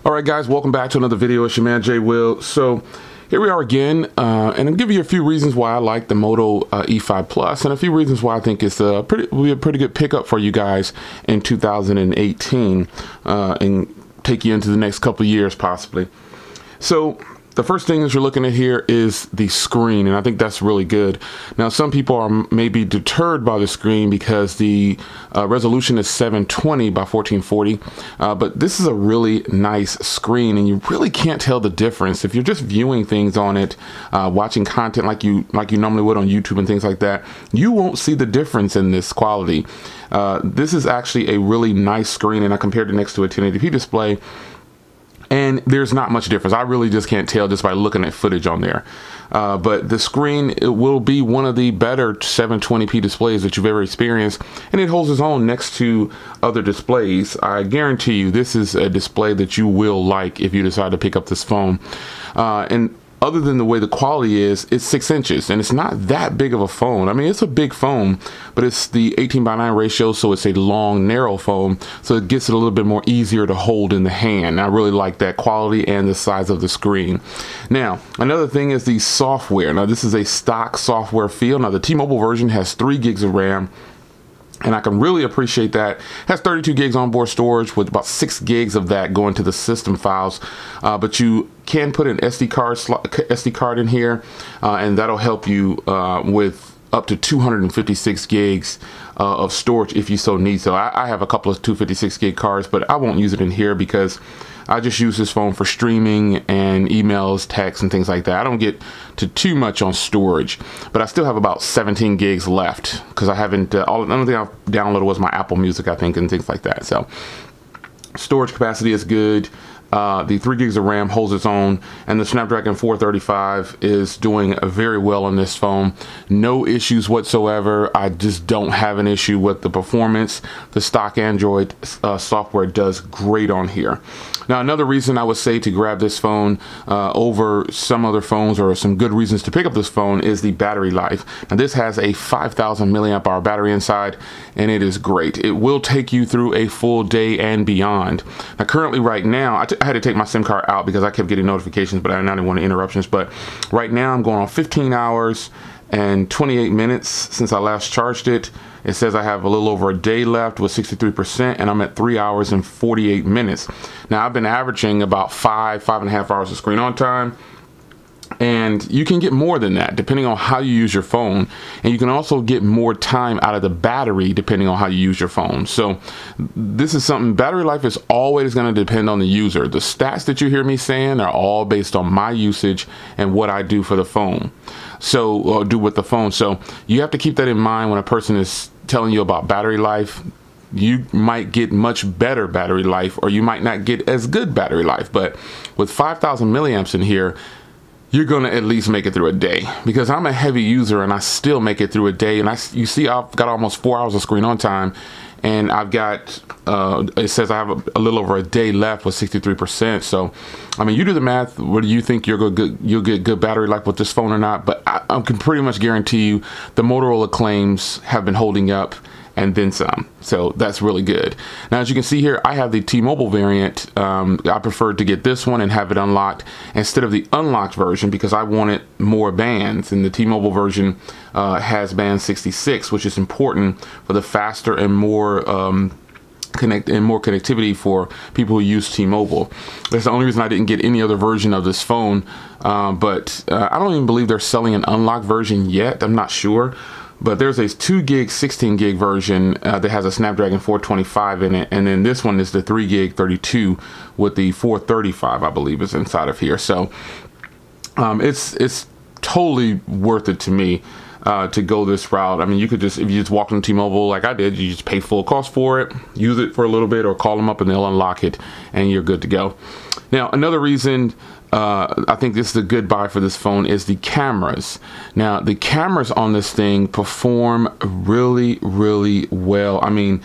All right, guys, welcome back to another video. It's your man Jay Will. So here we are again, and I'll give you a few reasons why I like the Moto E5 Plus, and a few reasons why I think it's will be a pretty good pickup for you guys in 2018, and take you into the next couple of years possibly. So the first thing that you're looking at here is the screen, and I think that's really good. Now, some people are maybe deterred by the screen because the resolution is 720 by 1440, but this is a really nice screen, and you really can't tell the difference if you're just viewing things on it, watching content like you normally would on YouTube and things like that. You won't see the difference in this quality. This is actually a really nice screen, and I compared it next to a 1080p display. And there's not much difference. I really just can't tell just by looking at footage on there. But the screen, it will be one of the better 720p displays that you've ever experienced. And it holds its own next to other displays. I guarantee you this is a display that you will like if you decide to pick up this phone. And other than the way the quality is, it's 6 inches, and it's not that big of a phone. I mean, it's a big phone, but it's the 18:9 ratio, so it's a long, narrow phone, so it gets it a little bit more easier to hold in the hand. I really like that quality and the size of the screen. Now, another thing is the software. Now, this is a stock software feel. Now, the T-Mobile version has 3 gigs of RAM, and I can really appreciate that. It has 32 gigs onboard storage with about 6 gigs of that going to the system files. But you can put an SD card in here, and that'll help you with up to 256 gigs of storage if you so need. So I have a couple of 256 gig cards, but I won't use it in here because I just use this phone for streaming and emails, texts, and things like that. I don't get to too much on storage, but I still have about 17 gigs left because I haven't, the only thing I've downloaded was my Apple Music, I think, and things like that. So storage capacity is good. The 3 gigs of RAM holds its own, and the Snapdragon 435 is doing very well on this phone. No issues whatsoever. I just don't have an issue with the performance. The stock Android software does great on here. Now, another reason I would say to grab this phone over some other phones, or some good reasons to pick up this phone, is the battery life. Now, this has a 5,000 milliamp hour battery inside, and it is great. It will take you through a full day and beyond. Now, currently right now, I had to take my SIM card out because I kept getting notifications, but I didn't want any interruptions. But right now I'm going on 15 hours and 28 minutes since I last charged it. It says I have a little over a day left with 63%, and I'm at 3 hours and 48 minutes. Now, I've been averaging about 5.5 hours of screen on time, and you can get more than that depending on how you use your phone, and you can also get more time out of the battery depending on how you use your phone. So this is something, battery life is always going to depend on the user. The stats that you hear me saying are all based on my usage and what I do for the phone, so do with the phone. So you have to keep that in mind when a person is telling you about battery life. You might get much better battery life, or you might not get as good battery life, but with 5,000 milliamps in here, you're going to at least make it through a day, because I'm a heavy user and I still make it through a day. And you see I've got almost 4 hours of screen on time, and I've got, it says I have a little over a day left with 63%. So, I mean, you do the math. What do you think you'll get good battery life with this phone or not? But I can pretty much guarantee you the Motorola claims have been holding up, and then some. So that's really good. Now, as you can see here, I have the T-Mobile variant. I preferred to get this one and have it unlocked instead of the unlocked version because I wanted more bands, and the T-Mobile version has band 66, which is important for the faster and more connectivity for people who use T-Mobile. That's the only reason I didn't get any other version of this phone, but I don't even believe they're selling an unlocked version yet. I'm not sure. But there's a 2 gig, 16 gig version that has a Snapdragon 425 in it. And then this one is the 3 gig, 32 with the 435, I believe, is inside of here. So it's totally worth it to me to go this route. I mean, you could just, if you just walk into T-Mobile like I did, you just pay full cost for it, use it for a little bit, or call them up and they'll unlock it, and you're good to go. Now, another reason I think this is a good buy for this phone is the cameras. Now, the cameras on this thing perform really, really well. I mean,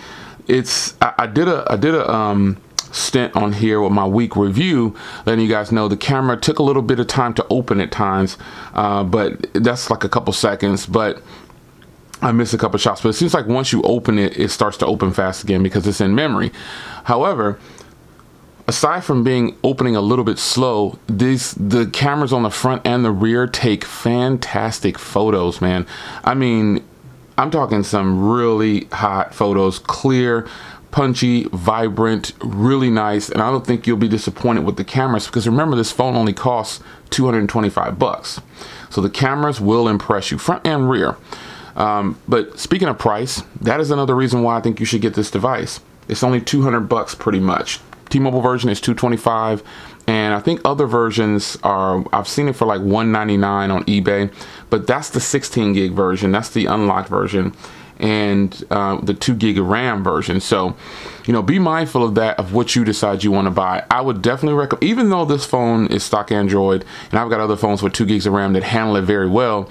I did a stint on here with my week review, letting you guys know the camera took a little bit of time to open at times, but that's like a couple seconds. But I missed a couple shots, but it seems like once you open it, it starts to open fast again because it's in memory. However, aside from being opening a little bit slow, the cameras on the front and the rear take fantastic photos, man. I mean, I'm talking some really hot photos, clear, punchy, vibrant, really nice. And I don't think you'll be disappointed with the cameras, because remember, this phone only costs $225. So the cameras will impress you, front and rear. But speaking of price, that is another reason why I think you should get this device. It's only $200 pretty much. T-Mobile version is $225, and I think other versions are, I've seen it for like $199 on eBay, but that's the 16 gig version. That's the unlocked version, and the 2 gig of RAM version. So, you know, be mindful of that, of what you decide you want to buy. I would definitely recommend, even though this phone is stock Android, and I've got other phones with 2 gigs of RAM that handle it very well,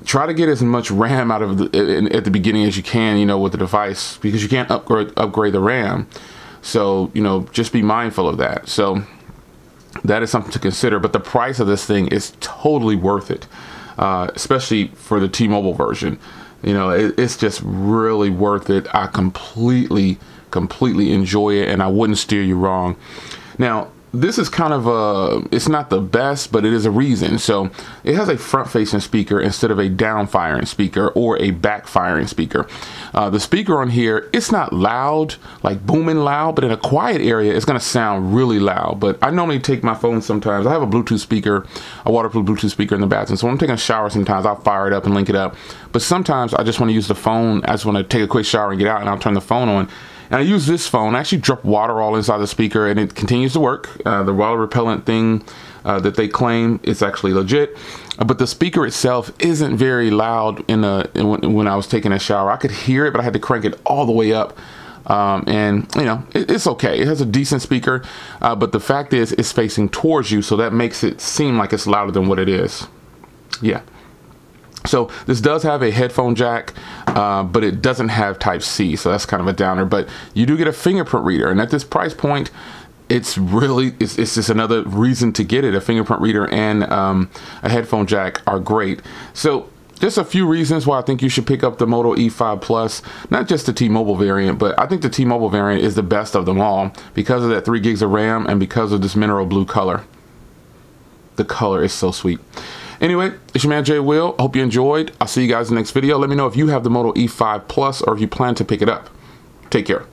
try to get as much RAM out of at the beginning as you can, you know, with the device, because you can't upgrade the RAM. So, you know, just be mindful of that. So that is something to consider. But the price of this thing is totally worth it, especially for the T-Mobile version. You know, it's just really worth it. I completely enjoy it, and I wouldn't steer you wrong. Now, this is kind of it's not the best, but it is a reason. So it has a front-facing speaker instead of a down-firing speaker or a back-firing speaker. The speaker on here, it's not loud, like booming loud, but in a quiet area, it's going to sound really loud. But I normally take my phone sometimes. I have a Bluetooth speaker, a waterproof Bluetooth speaker in the bathroom. So when I'm taking a shower, sometimes I'll fire it up and link it up. But sometimes I just want to use the phone. I just want to take a quick shower and get out, and I'll turn the phone on. And I use this phone, I actually drop water all inside the speaker, and it continues to work. The water repellent thing that they claim, it's actually legit. But the speaker itself isn't very loud when I was taking a shower. I could hear it, but I had to crank it all the way up. And, you know, it's okay. It has a decent speaker, but the fact is it's facing towards you, so that makes it seem like it's louder than what it is. Yeah. So this does have a headphone jack, but it doesn't have Type-C, so that's kind of a downer. But you do get a fingerprint reader, and at this price point, it's just another reason to get it. A fingerprint reader and a headphone jack are great. So just a few reasons why I think you should pick up the Moto E5 Plus, not just the T-Mobile variant, but I think the T-Mobile variant is the best of them all because of that 3 gigs of RAM and because of this mineral blue color. The color is so sweet. Anyway, it's your man Jay Will. I hope you enjoyed. I'll see you guys in the next video. Let me know if you have the Moto E5 Plus or if you plan to pick it up. Take care.